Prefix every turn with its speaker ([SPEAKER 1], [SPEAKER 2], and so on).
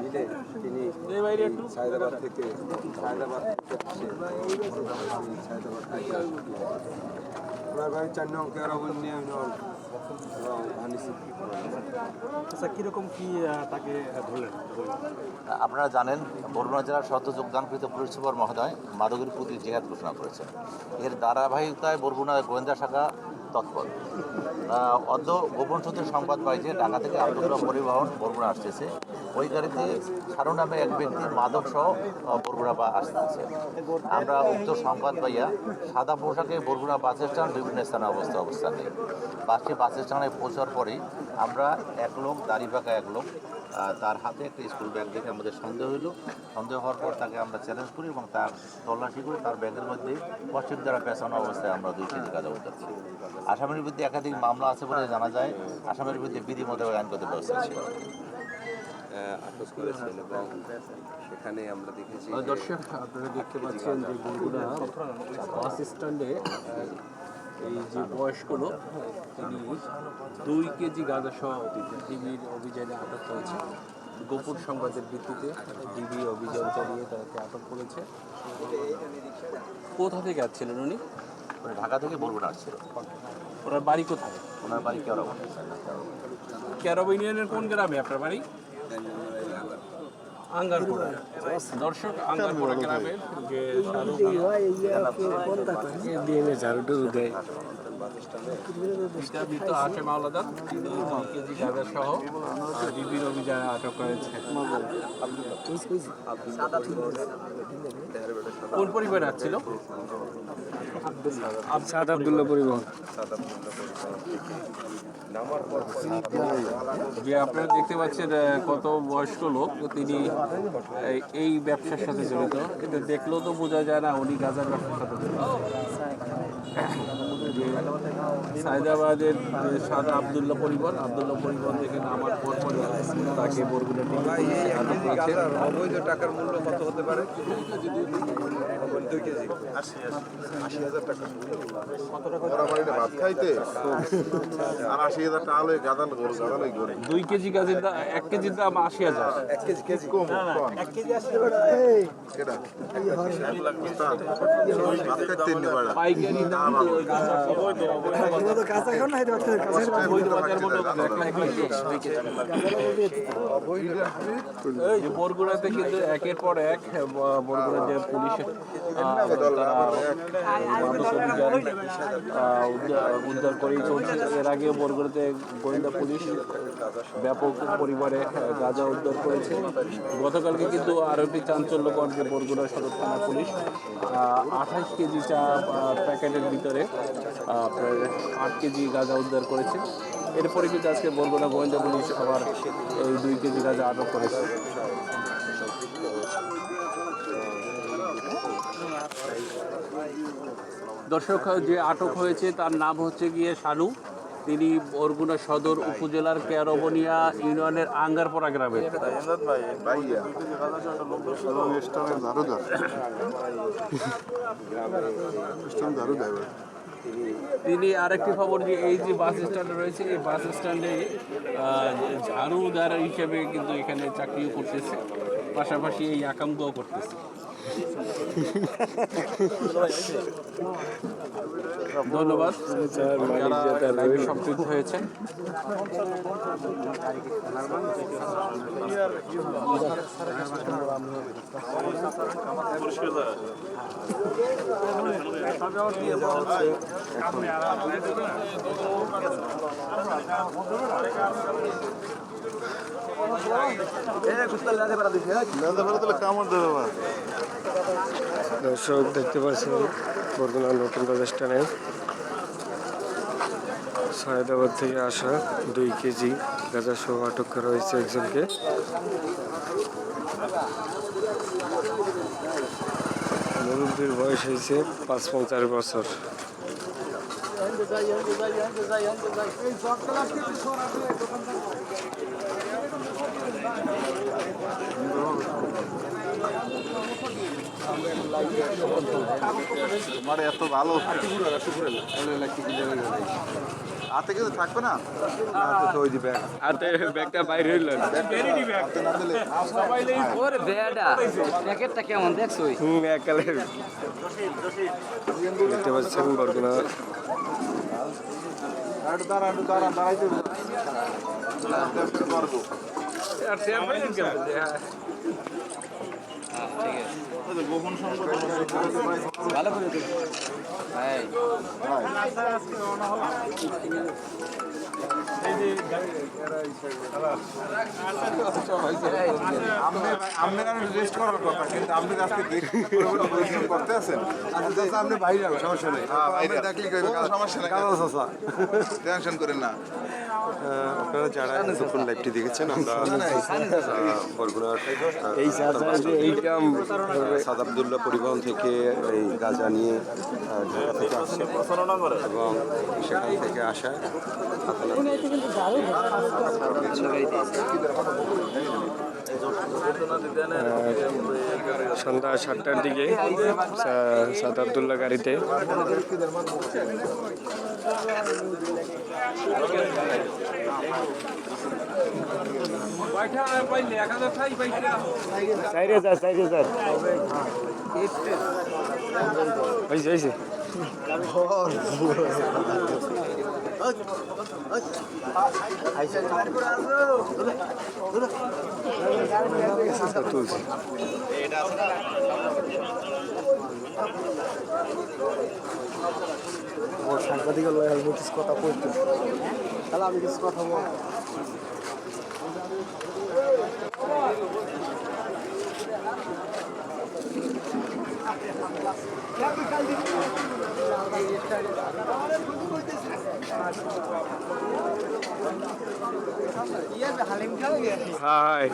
[SPEAKER 1] মিলে তিনি সায়দাবাদ থেকে ওনার ভাই 4 নং কেরাবন নিয়ে
[SPEAKER 2] আচ্ছা, কীরকম কি তাকে ধরলেন?
[SPEAKER 3] আপনারা জানেন বরগুনা জেলার সদ্য যোগদানকৃত পুলিশ সুপার মহোদয় মাদকের প্রতি জিহাদ ঘোষণা করেছেন। এর ধারাবাহিকতায় বরগুনা গোয়েন্দা শাখা তৎপর। অদ্য গোপন সূত্রে সংবাদ পাই যে ঢাকা থেকে আব্দুল্লাহ পরিবহন বরগুনা আসতেছে। ওই গাড়িতে সারু নামে এক ব্যক্তি মাদক সহ বরগুনা আসতেছে। আমরা উক্ত সংবাদ পাইয়া সাদা পোশাকে বরগুনা বাস স্ট্যান্ড বিভিন্ন স্থানে অবস্থান নেই। বাসটি বাস স্ট্যান্ডে পৌঁছার পরেই আমরা এক লোক দাড়ি পাকা এক লোক তার হাতে একটা স্কুল ব্যাগ দেখে আমাদের সন্দেহ হওয়ার পর তাকে আমরা চ্যালেঞ্জ করি এবং তার তল্লাশি করে তার ব্যাগের মধ্যে পশ্চিম দ্বারা পেছানো অবস্থায় আমরা 2 কেজি গাঁজা উদ্ধার করি। আসামির বিরুদ্ধে একাধিক মামলা আছে বলে জানা যায়। আসামির বিরুদ্ধে বিধি মোতাবেক আইনগত ব্যবস্থা ছিল।
[SPEAKER 1] আটক করেছেন এবং সেখানে আমরা দেখেছি
[SPEAKER 2] দর্শক, আপনারা দেখতে পাচ্ছেন যে বরগুনা বাস স্ট্যান্ডে এই যে বয়স্ক লোক তিনি 2 কেজি গাঁজা সহ ডিবির অভিযানে আটক হয়েছে। গোপন সংবাদের ভিত্তিতে ডিবি অভিযান চালিয়ে তাকে আটক করেছে। কোথা থেকে আসছিলেন উনি?
[SPEAKER 3] ঢাকা থেকে বরগুনা আসছিল।
[SPEAKER 2] ওনার বাড়ি কোথায়?
[SPEAKER 3] ওনার বাড়ি কেরাবন।
[SPEAKER 2] কেরাব ইউনিয়নের কোন গ্রামে আপনার বাড়ি? আঙ্গারপুরা। দর্শক, আঙ্গারপুরা গ্রামের যে মৃত আসে মাওলাদার 2 কেজি গাঁজা সহ ডিবির অভিযানে আটক করেছে। কোন পরিবার আসছিল? আব্দুল্লাহ পরিবহন। যে আপনারা দেখতে পাচ্ছেন কত বয়স্ক লোক, তিনি এই ব্যবসার সাথে জড়িত, কিন্তু দেখলেও তো বোঝা যায় না উনি গাঁজার ব্যবসার সাথে জড়িত। সায়দাবাদের সাদা আব্দুল্লাহ পরিবহন থেকে নামার পর তাকে বরগুনা
[SPEAKER 1] অবৈধ টাকার মূল্য কত হতে পারে? 2 কেজি
[SPEAKER 4] 80,000 টাকা। ওরা বাড়িতে ভাত খাইতে আর 80,000 টাকা হলে গাদাল গরু গাদালই করে।
[SPEAKER 2] 2 কেজি গাঁজার দাম 1 কেজির দাম 80,000।
[SPEAKER 1] 1 কেজি
[SPEAKER 4] কম
[SPEAKER 1] এক কেজি 80 টাকা।
[SPEAKER 4] কেডা 1 লাখ টাকা ভাত খাইতে নি বাড়া
[SPEAKER 2] পাইকারি দাম বরগুনাতে কিন্তু একের পর এক বরগুনা যে পুলিশের উদ্ধার করেই চলছে। এর আগে বরগুনাতে গোয়েন্দা পুলিশ ব্যাপক পরিমাণে গাঁজা উদ্ধার করেছে। গতকালকে কিন্তু আরও একটি চাঞ্চল্যকর যে বরগুনা সদর থানা পুলিশ 28 কেজি চা প্যাকেটের ভিতরে প্রায় 8 কেজি গাঁজা উদ্ধার করেছে। এরপরে কিন্তু আজকে বরগুনা গোয়েন্দা পুলিশ আবার এই 2 কেজি গাঁজা আটক করেছে। দর্শক, যে আটক হয়েছে তার নাম হচ্ছে গিয়ে শানু। তিনি বরগুনা সদর উপজেলার কেরবনিয়া ইউনিয়নের আঙ্গারপাড়া গ্রামের। তিনি আরেকটি খবর যে এই যে বাস স্ট্যান্ড রয়েছে, এই বাস স্ট্যান্ডে ঝাড়ুদার হিসেবে কিন্তু এখানে চাকরিও করতেছে, পাশাপাশি এই আকামগুলো করতেছে। ধন্যবাদ যারা লাইভে সম্পৃক্ত হয়েছেন।
[SPEAKER 5] দর্শক দেখতে পাচ্ছেন বরগুনা নতুন বাস স্ট্যান্ডে সায়দাবাদ থেকে আসা 2 কেজি গাঁজা সহ আটক করা হয়েছে একজনকে। মুরব্বীর বয়স হয়েছে 55 বছর।
[SPEAKER 4] মানে এত ভালো হাতে কিছু থাকবে না
[SPEAKER 5] হাতে ব্যাগটা বাইরে হইল
[SPEAKER 4] হাতে না দিলে
[SPEAKER 6] ওরে বেডা প্যাকেটটা কেমন দেখছই
[SPEAKER 5] একালে দেখতে পাচ্ছেন বরগুনা
[SPEAKER 4] দাঁড়াইতে করবো গোপন সম্পদ
[SPEAKER 6] ভালো করে দেখ এই
[SPEAKER 4] আপনি রেস্ট করার কথা কিন্তু আপনি আজকে পরিশ্রম করতে আছেন
[SPEAKER 1] আপনি বাইরে যাবেন সমস্যা নেই
[SPEAKER 4] কোনো সমস্যা নেই টেনশন করেন না
[SPEAKER 7] আপনারা যারা এতক্ষণ লাইভটি দেখেছেন আমরা বরগুনার
[SPEAKER 5] এই এইটা
[SPEAKER 7] সাদ আবদুল্লাহ পরিবহন থেকে এই গাঁজা নিয়ে ঢাকা থেকে আসছে এবং সেখান থেকে আসা
[SPEAKER 5] সন্ধ্যা 7টার দিকে সাদ আবদুল্লাহ গাড়িতে হয়েছে তুলছি
[SPEAKER 1] সাংবাদিকের লয়াল কিছু কথা বলতে তাহলে আমি কিছু কথা বল
[SPEAKER 5] হাই